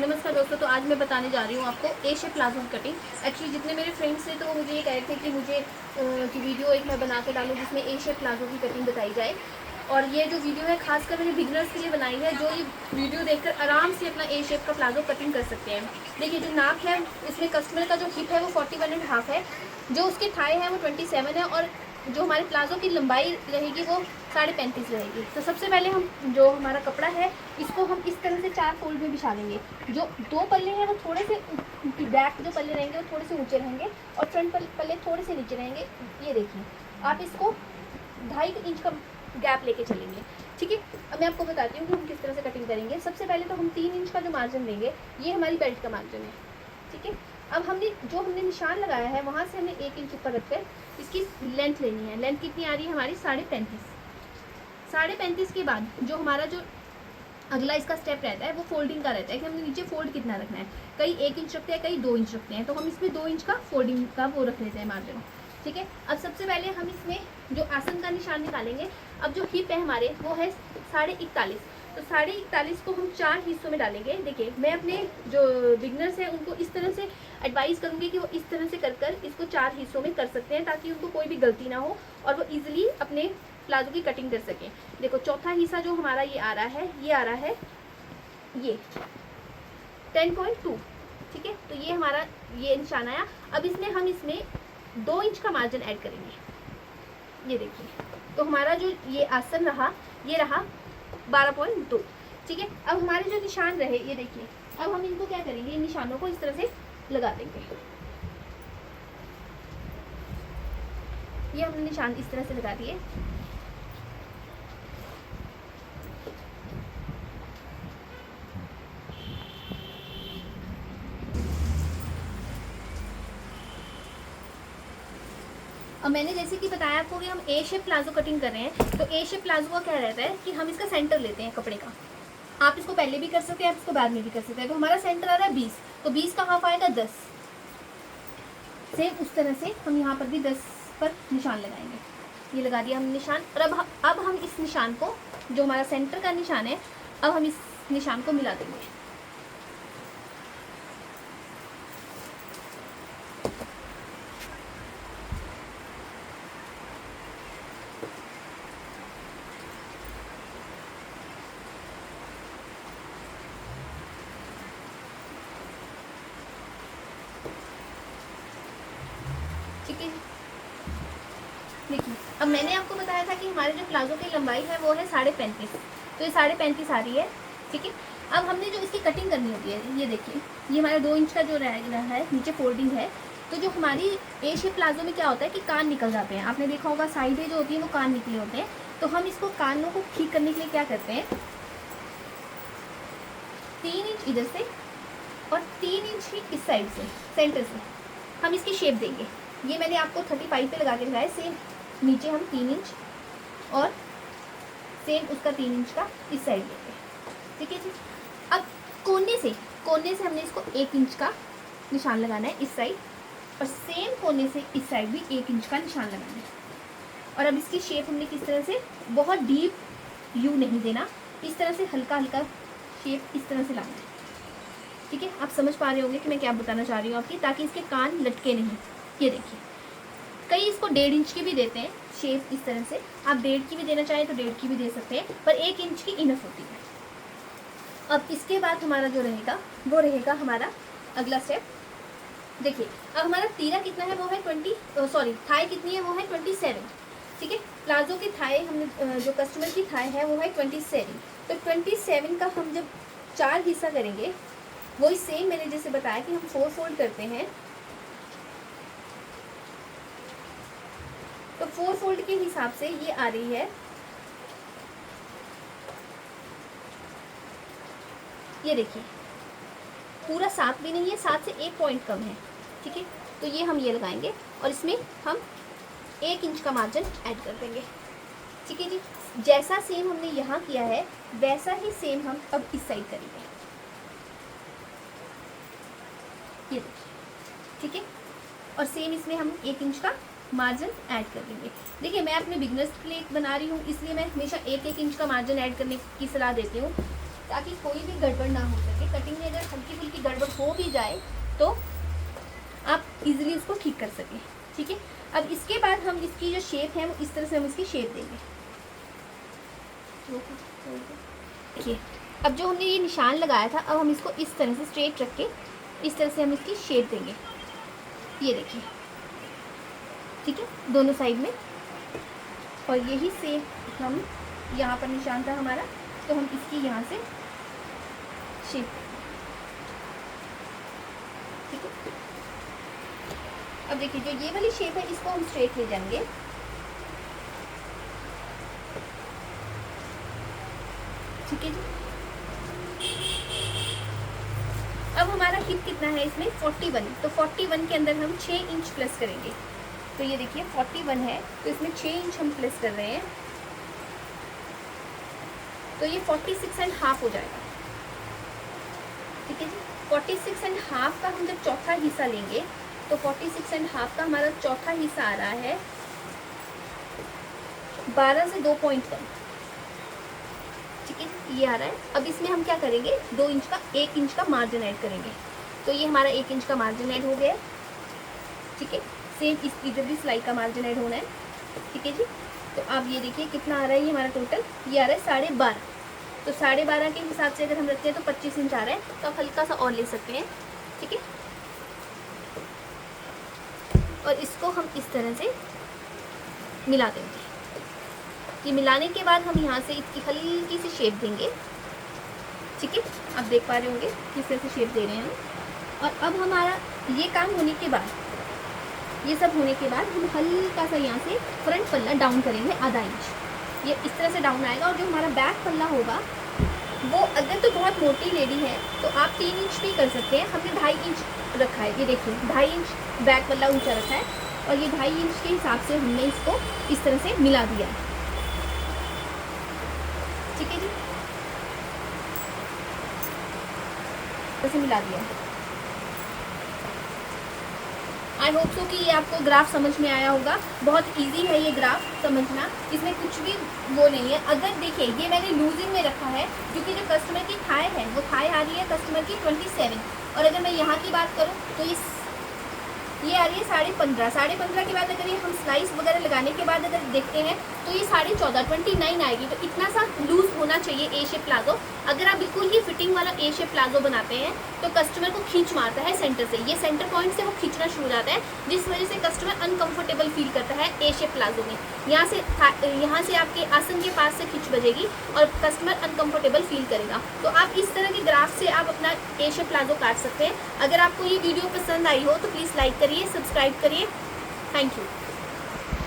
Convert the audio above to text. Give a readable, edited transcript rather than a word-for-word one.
नमस्कार दोस्तों, तो आज मैं बताने जा रही हूँ आपको ए शेप प्लाजो की कटिंग। एक्चुअली जितने मेरे फ्रेंड्स थे तो वो मुझे ये कह रहे थे कि मुझे कि वीडियो एक मैं बना के डालूँ जिसमें ए शेप प्लाजो की कटिंग बताई जाए। और ये जो वीडियो है खासकर मैंने बिगनर्स के लिए बनाई है, जो ये वीडियो देखकर आराम से अपना ए शेप का प्लाजो कटिंग कर सकते हैं। देखिए जो नाप है इसमें कस्टमर का जो हिप है वो 41.5 है, जो उसकी थाई है वो 27 है, और जो हमारे प्लाजो की लंबाई रहेगी वो 35.5 रहेगी। तो सबसे पहले हम जो हमारा कपड़ा है इसको हम इस तरह से 4 फोल्ड में बिछा लेंगे। जो 2 पल्ले हैं वो थोड़े से बैक जो पल्ले रहेंगे वो थोड़े से ऊंचे रहेंगे और फ्रंट पल्ले थोड़े से नीचे रहेंगे। ये देखिए आप इसको 2.5 इंच का गैप लेके चलेंगे। ठीक है, अब मैं आपको बताती हूँ कि हम किस तरह से कटिंग करेंगे। सबसे पहले तो हम 3 इंच का जो मार्जिन लेंगे ये हमारी बेल्ट का मार्जिन है। ठीक है, अब हमने निशान लगाया है वहाँ से हमने 1 इंच ऊपर रखकर इसकी लेंथ लेनी है। लेंथ कितनी आ रही है हमारी 35.5। 35.5 के बाद जो हमारा जो अगला इसका स्टेप रहता है वो फोल्डिंग का रहता है कि हमने नीचे फोल्ड कितना रखना है। कई 1 इंच रखते हैं, कई 2 इंच रखते हैं, तो हम इसमें 2 इंच का फोल्डिंग का वो रख लेते हैं मार्जिन। ठीक है, अब सबसे पहले हम इसमें जो आसन का निशान निकालेंगे। अब जो हिप है हमारे वो है 41.5, तो 41.5 को हम 4 हिस्सों में डालेंगे। देखिए मैं अपने जो बिगनर्स हैं उनको इस तरह से एडवाइस करूँगी कि वो इस तरह से कर इसको 4 हिस्सों में कर सकते हैं ताकि उनको कोई भी गलती ना हो और वो ईजिली अपने प्लाजो की कटिंग कर सकें। देखो चौथा हिस्सा जो हमारा ये आ रहा है ये 10.2। ठीक है, तो ये हमारा ये निशान आया। अब हम इसमें 2 इंच का मार्जिन ऐड करेंगे। ये देखिए, तो हमारा जो ये आसन रहा ये रहा 12.2। ठीक है, अब हमारे जो निशान रहे ये देखिए, अब हम इनको क्या करेंगे, इन निशानों को इस तरह से लगा देंगे। ये हमने निशान इस तरह से लगा दिए। अब मैंने जैसे कि बताया आपको कि हम ए शेप प्लाजो कटिंग कर रहे हैं, तो ए शेप प्लाजो का क्या रहता है कि हम इसका सेंटर लेते हैं कपड़े का। आप इसको पहले भी कर सकते हैं, आप इसको बाद में भी कर सकते हैं। तो हमारा सेंटर आ रहा है 20, तो 20 का हाफ आएगा 10। सेम उस तरह से हम यहाँ पर भी 10 पर निशान लगाएंगे। ये लगा दिया हमने निशान। और अब हम इस निशान को, जो हमारा सेंटर का निशान है, अब हम इस निशान को मिला देंगे। ठीक है, देखिए अब मैंने आपको बताया था कि हमारे जो प्लाजो की लंबाई है वो है 35.5, तो ये 35.5 आ रही है। ठीक है, अब हमने जो इसकी कटिंग करनी होती है, ये देखिए ये हमारा 2 इंच का जो रह रहा है नीचे फोल्डिंग है। तो जो हमारी ए शेप प्लाजो में क्या होता है कि कान निकल जाते हैं, आपने देखा होगा साइडें जो होती है वो कान निकले होते हैं। तो हम इसको कानों को ठीक करने के लिए क्या करते हैं, 3 इंच इधर से और 3 इंच ही इस साइड से सेंटर से हम इसकी शेप देंगे। ये मैंने आपको 35 पे लगा के दिखाया। सेम नीचे हम 3 इंच और सेम उसका 3 इंच का इस साइड देंगे। ठीक है जी, अब कोने से हमने इसको 1 इंच का निशान लगाना है इस साइड, और सेम कोने से इस साइड भी 1 इंच का निशान लगाना है। और अब इसकी शेप हमने किस तरह से, बहुत डीप यू नहीं देना, इस तरह से हल्का हल्का शेप इस तरह से लाना है। ठीक है, आप समझ पा रहे होंगे कि मैं क्या बताना चाह रही हूँ आपकी, ताकि इसके कान लटके नहीं। ये देखिए, कई इसको 1.5 इंच की भी देते हैं शेप इस तरह से। आप 1.5 की भी देना चाहें तो 1.5 की भी दे सकते हैं, पर 1 इंच की इनफ होती है। अब इसके बाद हमारा जो रहेगा वो रहेगा हमारा अगला स्टेप। देखिए अब हमारा तीरा कितना है वो है थाई कितनी है वो है 27। ठीक है, प्लाजो की थाई हमने जो कस्टमर की थाई है वो है 27। तो 27 का हम जब 4 हिस्सा करेंगे, वही सेम मैंने जैसे बताया कि हम 4 फोल्ड करते हैं, तो 4 फोल्ड के हिसाब से ये आ रही है, ये देखिए पूरा 7 भी नहीं है, 7 से 1 पॉइंट कम है। ठीक है, तो ये हम ये लगाएंगे और इसमें हम 1 इंच का मार्जिन ऐड कर देंगे। ठीक है जी, जैसा सेम हमने यहाँ किया है वैसा ही सेम हम अब इस साइड करेंगे। ये देखिए, ठीक है, और सेम इसमें हम 1 इंच का मार्जिन ऐड कर देंगे। देखिए मैं अपने बिगनर्स के लिए बना रही हूँ, इसलिए मैं हमेशा 1-1 इंच का मार्जिन ऐड करने की सलाह देती हूँ ताकि कोई भी गड़बड़ ना हो सके। कटिंग में अगर हल्की हो भी जाए तो आप इजीली उसको ठीक कर सकें। ठीक है, अब इसके बाद हम इसकी जो शेप है वो इस तरह से हम इसकी शेप देंगे। देखिए, अब जो हमने ये निशान लगाया था, अब हम इसको इस तरह से स्ट्रेट रख के इस तरह से हम इसकी शेप देंगे। ये देखिए, ठीक है, दोनों साइड में। और यही सेम हम यहाँ पर निशान था हमारा, तो हम इसकी यहाँ से शेप, ठीक है। अब देखिए, जो ये वाली शेप है इसको हम स्ट्रेट ले जाएंगे। ठीक है जी। अब हमारा हिप कितना है इसमें 41, तो 41 के अंदर हम 6 इंच प्लस करेंगे। तो ये देखिए 41 है, तो इसमें 6 इंच हम प्लस कर रहे हैं, तो ये 46.5 हो जाएगा। ठीक है जी। 46.5 का हम जब चौथा हिस्सा लेंगे तो 46.5 का हमारा चौथा हिस्सा आ रहा है 12 से 2.1। ठीक है, ये आ रहा है। अब इसमें हम क्या करेंगे, 2 इंच का 1 इंच का मार्जिन ऐड करेंगे। तो ये हमारा 1 इंच का मार्जिन ऐड हो गया। ठीक है, सेम इस इधर भी सिलाई का मार्जिन ऐड होना है। ठीक है जी। तो अब ये देखिए कितना आ रहा है, ये हमारा टोटल ये आ रहा है 12.5। तो 12.5 के हिसाब से अगर हम रखते हैं तो 25 इंच आ रहा है, तो आप हल्का सा और ले सकते हैं। ठीक है, और इसको हम इस तरह से मिला देंगे। ये मिलाने के बाद हम यहाँ से इसकी हल्की सी शेप देंगे। ठीक है, आप देख पा रहे होंगे किस तरह से शेप दे रहे हैं हम। और अब हमारा ये काम होने के बाद, ये सब होने के बाद हम हल्का सा यहाँ से फ्रंट पल्ला डाउन करेंगे आधा इंच। ये इस तरह से डाउन आएगा। और जो हमारा बैक पल्ला होगा वो अगर तो बहुत मोटी लेडी है तो आप 3 इंच भी कर सकते हैं। हमने 2.5 इंच रखा है। ये देखिए 2.5 इंच बैक पल्ला ऊंचा रखा है, और ये 2.5 इंच के हिसाब से हमने इसको इस तरह से मिला दिया है। ठीक है जी, ऐसे मिला दिया है। आई होप सो कि ये आपको ग्राफ समझ में आया होगा। बहुत इजी है ये ग्राफ समझना, इसमें कुछ भी वो नहीं है। अगर देखिए, ये मैंने लूजिंग में रखा है क्योंकि जो कस्टमर की थाई है वो थाई आ रही है कस्टमर की 27, और अगर मैं यहाँ की बात करूँ तो ये आ रही है 15.5। 15.5 के बाद अगर ये हम स्लाइस वगैरह लगाने के बाद अगर देखते हैं तो ये 14.5 29 आएगी। तो इतना सा लूज होना चाहिए ए शेप प्लाजो। अगर आप बिल्कुल ही फिटिंग वाला ए शेप प्लाजो बनाते हैं तो कस्टमर को खींच मारता है सेंटर से, ये सेंटर पॉइंट से वो खींचना शुरू हो जाता है, जिस वजह से कस्टमर अनकंफर्टेबल फील करता है ए शेप प्लाजो में। यहाँ से आपके आसन के पास से खींच बजेगी और कस्टमर अनकंफर्टेबल फील करेगा। तो आप इस तरह के ग्राफ से आप अपना ए शेप प्लाजो काट सकते हैं। अगर आपको ये वीडियो पसंद आई हो तो प्लीज़ लाइक करिए, सब्सक्राइब करिए। Thank you.